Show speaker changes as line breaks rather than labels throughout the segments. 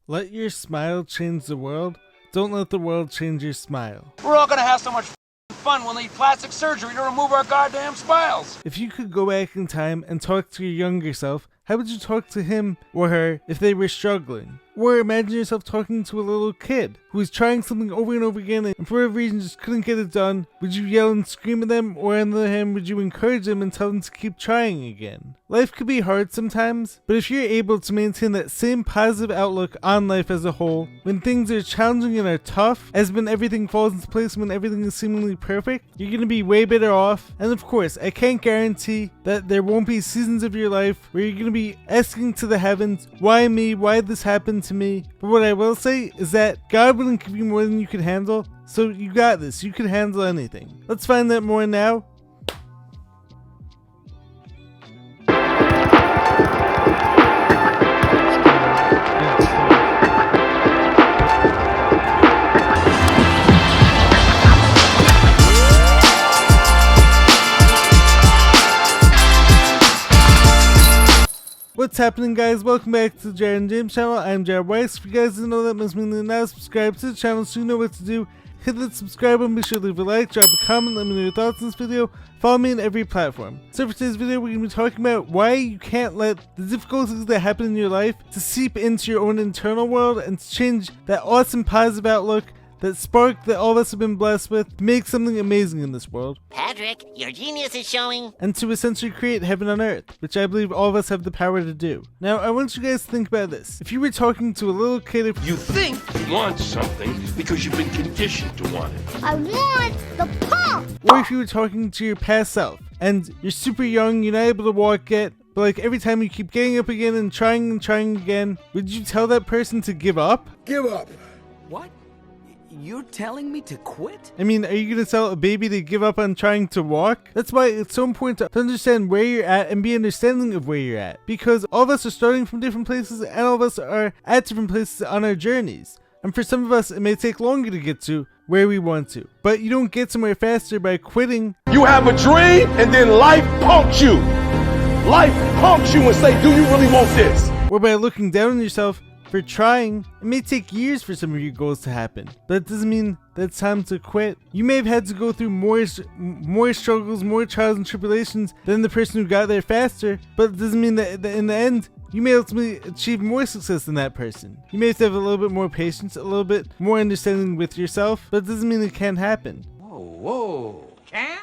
Let your smile change the world. Don't let the world change your smile.
We're all gonna have so much fun we'll need plastic surgery to remove our goddamn smiles.
If you could go back in time and talk to your younger self, how would you talk to him or her if they were struggling? Or imagine yourself talking to a little kid who was trying something over and over again and for whatever reason just couldn't get it done. Would you yell and scream at them, or on the other hand, would you encourage them and tell them to keep trying again? Life could be hard sometimes, but if you're able to maintain that same positive outlook on life as a whole, when things are challenging and are tough, as when everything falls into place, when everything is seemingly perfect, you're going to be way better off. And of course, I can't guarantee that there won't be seasons of your life where you're going to be asking to the heavens, why me, why this happened to me? But what I will say is that God wouldn't give you more than you could handle, so you got this, you can handle anything. Let's find out more now. What's happening, guys? Welcome back to the Jared and James channel. I'm Jared Weiss. If you guys didn't know, that must mean you're now subscribed to the channel so you know what to do. Hit that subscribe button, be sure to leave a like, drop a comment, let me know your thoughts on this video. Follow me on every platform. So for today's video, we're going to be talking about why you can't let the difficulties that happen in your life to seep into your own internal world and to change that awesome positive outlook, that spark that all of us have been blessed with, to make something amazing in this world.
Patrick, your genius is showing.
And to essentially create heaven on earth, which I believe all of us have the power to do. Now, I want you guys to think about this. If you were talking to a little kid,
You think you want something because you've been conditioned to want it.
I want the pump!
or if you were talking to your past self, and you're super young, you're not able to walk yet, but like every time you keep getting up again and trying again, would you tell that person to give up?
Give up.
What? You're telling me to quit?
I mean, are you going to tell a baby to give up on trying to walk? That's why it's so important to understand where you're at and be understanding of where you're at. Because all of us are starting from different places and all of us are at different places on our journeys. And for some of us, it may take longer to get to where we want to. But you don't get somewhere faster by quitting.
You have a dream and then life punks you. Life punks you and say, do you really want this?
Or by looking down on yourself for trying. It may take years for some of your goals to happen, but that doesn't mean that it's time to quit. You may have had to go through more struggles, more trials and tribulations than the person who got there faster, but it doesn't mean that in the end, you may ultimately achieve more success than that person. You may have to have a little bit more patience, a little bit more understanding with yourself, but it doesn't mean it can't happen.
Whoa. Can't?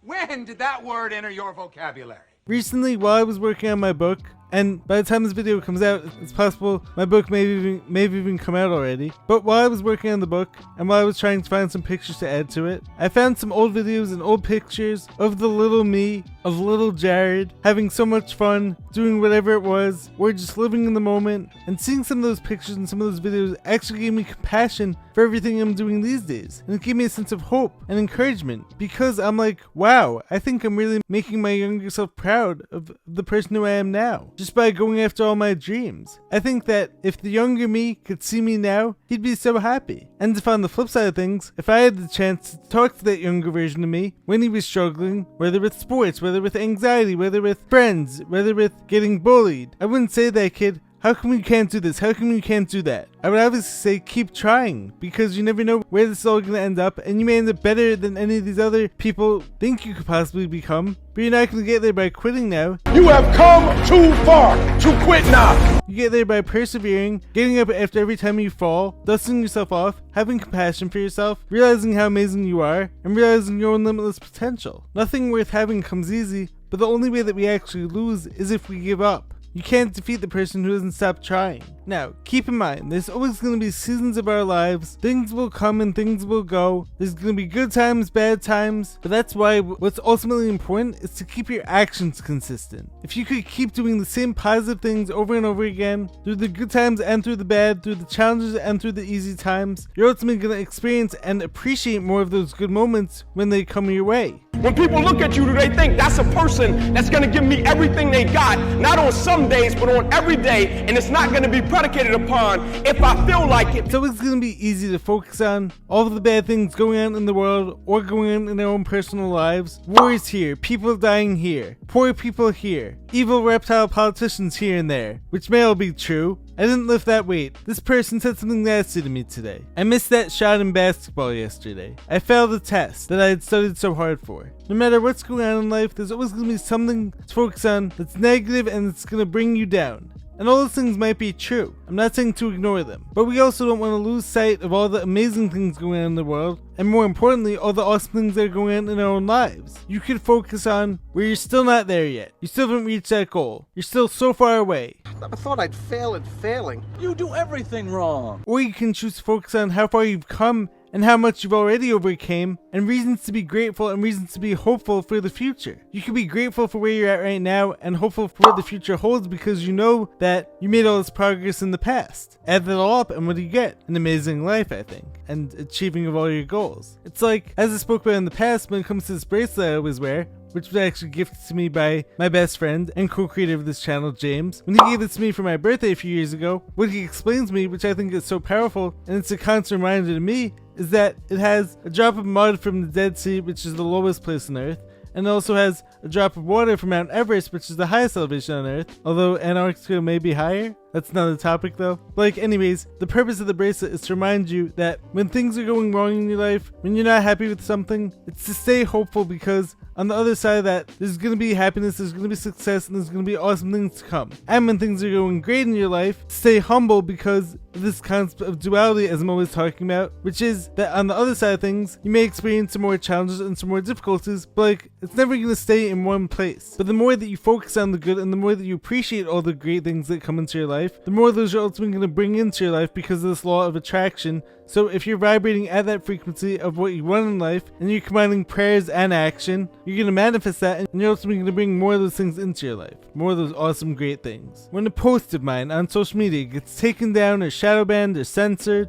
When did that word enter your vocabulary?
Recently, while I was working on my book, and by the time this video comes out, it's possible my book may have even come out already. But while I was working on the book, and while I was trying to find some pictures to add to it, I found some old videos and old pictures of the little me, of little Jared, having so much fun, doing whatever it was, or just living in the moment. And seeing some of those pictures and some of those videos actually gave me compassion for everything I'm doing these days. And it gave me a sense of hope and encouragement, because I'm like, wow, I think I'm really making my younger self proud of the person who I am now, just by going after all my dreams. I think that if the younger me could see me now, he'd be so happy. And if on the flip side of things, if I had the chance to talk to that younger version of me when he was struggling, whether with sports, whether with anxiety, whether with friends, whether with getting bullied, I wouldn't say to that kid, how come you can't do this? How come you can't do that? I would obviously say keep trying, because you never know where this is all going to end up, and you may end up better than any of these other people think you could possibly become, but you're not going to get there by quitting now.
You have come too far to quit now.
You get there by persevering, getting up after every time you fall, dusting yourself off, having compassion for yourself, realizing how amazing you are, and realizing your own limitless potential. Nothing worth having comes easy, but the only way that we actually lose is if we give up. You can't defeat the person who doesn't stop trying. Now, keep in mind, there's always going to be seasons of our lives. Things will come and things will go. There's going to be good times, bad times. But that's why what's ultimately important is to keep your actions consistent. If you could keep doing the same positive things over and over again, through the good times and through the bad, through the challenges and through the easy times, you're ultimately going to experience and appreciate more of those good moments when they come your way.
When people look at you, do they think that's a person that's going to give me everything they got, not on some days, but on every day, and it's not going to be predicated upon if I feel like it.
It's always going to be easy to focus on all of the bad things going on in the world or going on in their own personal lives. Wars here, people dying here, poor people here, evil reptile politicians here and there, which may all be true, I didn't lift that weight. This person said something nasty to me today. I missed that shot in basketball yesterday. I failed a test that I had studied so hard for. No matter what's going on in life, there's always going to be something to focus on that's negative and it's going to bring you down. And all those things might be true. I'm not saying to ignore them. But we also don't want to lose sight of all the amazing things going on in the world. And more importantly, all the awesome things that are going on in our own lives. You could focus on where you're still not there yet. You still haven't reached that goal. You're still so far away.
I thought I'd fail at failing.
You do everything wrong.
Or you can choose to focus on how far you've come and how much you've already overcame, and reasons to be grateful and reasons to be hopeful for the future. You can be grateful for where you're at right now and hopeful for what the future holds because you know that you made all this progress in the past. Add that all up and what do you get? An amazing life, I think, and achieving of all your goals. It's like, as I spoke about in the past, when it comes to this bracelet I always wear, which was actually gifted to me by my best friend and co-creator of this channel, James. When he gave this to me for my birthday a few years ago, what he explains to me, which I think is so powerful, and it's a constant reminder to me, is that it has a drop of mud from the Dead Sea, which is the lowest place on Earth, and it also has a drop of water from Mount Everest, which is the highest elevation on Earth, although Antarctica may be higher. That's not a topic though. But anyways, the purpose of the bracelet is to remind you that when things are going wrong in your life, when you're not happy with something, it's to stay hopeful because on the other side of that, there's going to be happiness, there's going to be success, and there's going to be awesome things to come. And when things are going great in your life, stay humble because of this concept of duality as I'm always talking about, which is that on the other side of things, you may experience some more challenges and some more difficulties, but it's never going to stay in one place. But the more that you focus on the good and the more that you appreciate all the great things that come into your life, the more those are ultimately going to bring into your life because of this law of attraction. So if you're vibrating at that frequency of what you want in life and you're combining prayers and action, you're going to manifest that and you're ultimately going to bring more of those things into your life. More of those awesome, great things. When a post of mine on social media gets taken down or shadow banned or censored,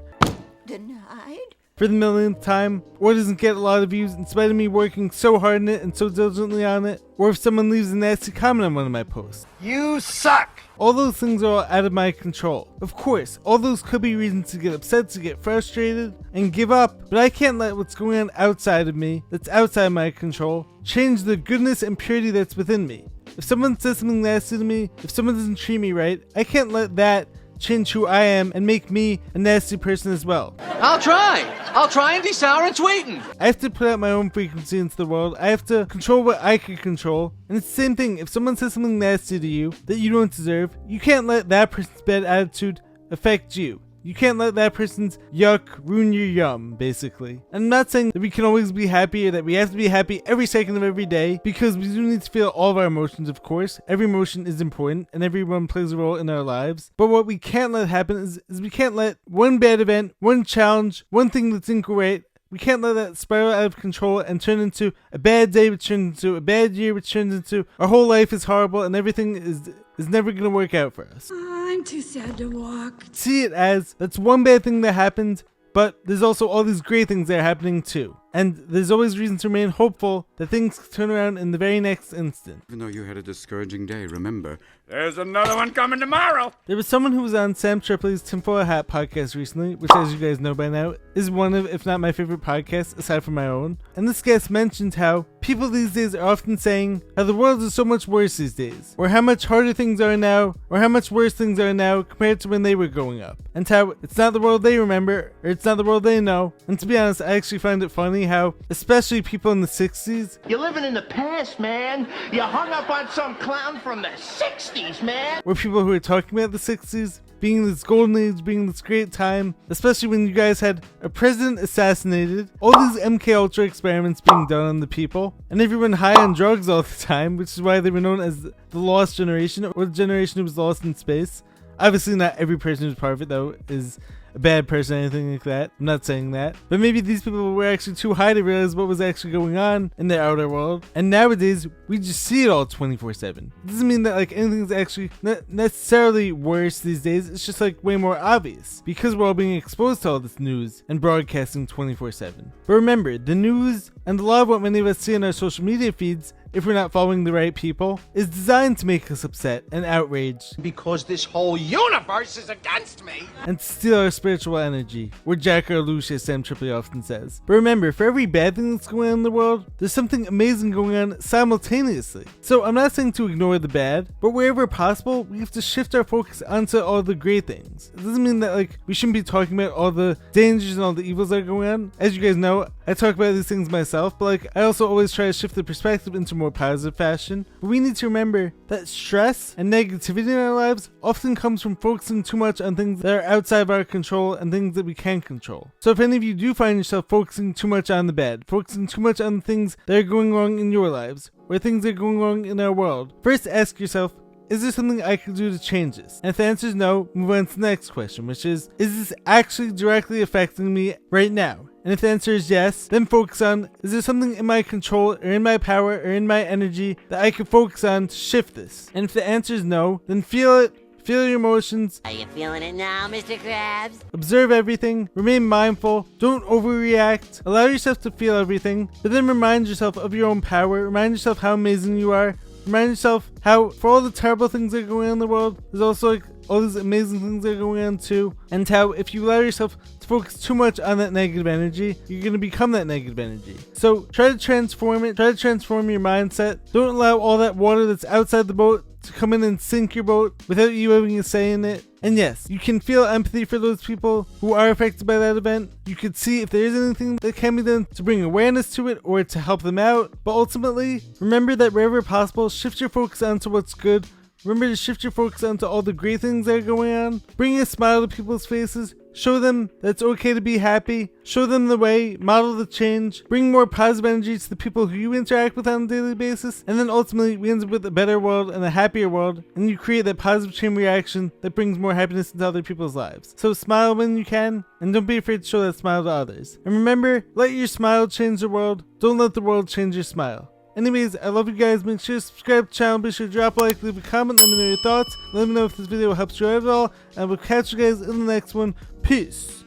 Denied?
for the millionth time, or doesn't get a lot of views in spite of me working so hard on it and so diligently on it, or if someone leaves a nasty comment on one of my posts.
You suck!
All those things are all out of my control. Of course, all those could be reasons to get upset, to get frustrated, and give up, but I can't let what's going on outside of me, that's outside my control, change the goodness and purity that's within me. If someone says something nasty to me, if someone doesn't treat me right, I can't let that change who I am and make me a nasty person as well.
I'll try and desour and sweeten.
I have to put out my own frequency into the world. I have to control what I can control. And it's the same thing. If someone says something nasty to you that you don't deserve, you can't let that person's bad attitude affect you. You can't let that person's yuck ruin your yum, basically. And I'm not saying that we can always be happy or that we have to be happy every second of every day, because we do need to feel all of our emotions, of course. Every emotion is important and everyone plays a role in our lives. But what we can't let happen is we can't let one bad event, one challenge, one thing that's incorrect, we can't let that spiral out of control and turn into a bad day, which turns into a bad year, which turns into our whole life is horrible and everything is never going to work out for us.
I'm too sad to walk.
See it as that's one bad thing that happened, but there's also all these great things that are happening too. And there's always reason to remain hopeful that things turn around in the very next instant.
Even though you had a discouraging day, remember, there's another one coming tomorrow.
There was someone who was on Sam Tripoli's Tinfoil Hat podcast recently, which, as you guys know by now, is one of, if not my favorite podcasts, aside from my own. And this guest mentioned how people these days are often saying how the world is so much worse these days, or how much harder things are now, or how much worse things are now compared to when they were growing up, and how it's not the world they remember, or it's not the world they know. And to be honest, I actually find it funny how, especially people in the 60s,
You're living in the past, man. You hung up on some clown from the 60s, man.
were people who were talking about the 60s being this golden age, being this great time, especially when you guys had a president assassinated, all these MK Ultra experiments being done on the people, and everyone high on drugs all the time, which is why they were known as the lost generation, or the generation who was lost in space. Obviously not every person who's part of it though is a bad person or anything like that. I'm not saying that. But maybe these people were actually too high to realize what was actually going on in the outer world. And nowadays, we just see it all 24/7. It doesn't mean that like anything's actually not necessarily worse these days. It's just like way more obvious because we're all being exposed to all this news and broadcasting 24/7. But remember, the news and a lot of what many of us see in our social media feeds, if we're not following the right people, is designed to make us upset and outraged.
Because this whole universe is against me.
And to steal our spiritual energy, where Jack or Lucia Sam Tripoli often says. But remember, for every bad thing that's going on in the world, there's something amazing going on simultaneously. So I'm not saying to ignore the bad, but wherever possible, we have to shift our focus onto all the great things. It doesn't mean that we shouldn't be talking about all the dangers and all the evils that are going on. As you guys know, I talk about these things myself, but I also always try to shift the perspective into more positive fashion. But we need to remember that stress and negativity in our lives often comes from focusing too much on things that are outside of our control and things that we can't control. So if any of you do find yourself focusing too much on the bad, focusing too much on the things that are going wrong in your lives, or things that are going wrong in our world, first ask yourself, is there something I can do to change this? And if the answer is no, move on to the next question, which is this actually directly affecting me right now? And if the answer is yes, then focus on, is there something in my control or in my power or in my energy that I can focus on to shift this? And if the answer is no, then feel it. Feel your emotions.
Are you feeling it now, Mr. Krabs?
Observe everything. Remain mindful. Don't overreact. Allow yourself to feel everything. But then remind yourself of your own power. Remind yourself how amazing you are. Remind yourself how, for all the terrible things that are going on in the world, there's also all these amazing things that are going on too. And how if you allow yourself to focus too much on that negative energy, you're going to become that negative energy. So try to transform it. Try to transform your mindset. Don't allow all that water that's outside the boat to come in and sink your boat without you having a say in it. And yes, you can feel empathy for those people who are affected by that event. You could see if there is anything that can be done to bring awareness to it or to help them out. But ultimately, remember that wherever possible, shift your focus onto what's good. Remember to shift your focus onto all the great things that are going on. Bring a smile to people's faces. Show them that it's okay to be happy. Show them the way. Model the change. Bring more positive energy to the people who you interact with on a daily basis. And then ultimately, we end up with a better world and a happier world. And you create that positive chain reaction that brings more happiness into other people's lives. So smile when you can. And don't be afraid to show that smile to others. And remember, let your smile change the world. Don't let the world change your smile. Anyways, I love you guys. Make sure to subscribe to the channel. Be sure to drop a like, leave a comment, let me know your thoughts. Let me know if this video helps you out at all. And we'll catch you guys in the next one. Peace.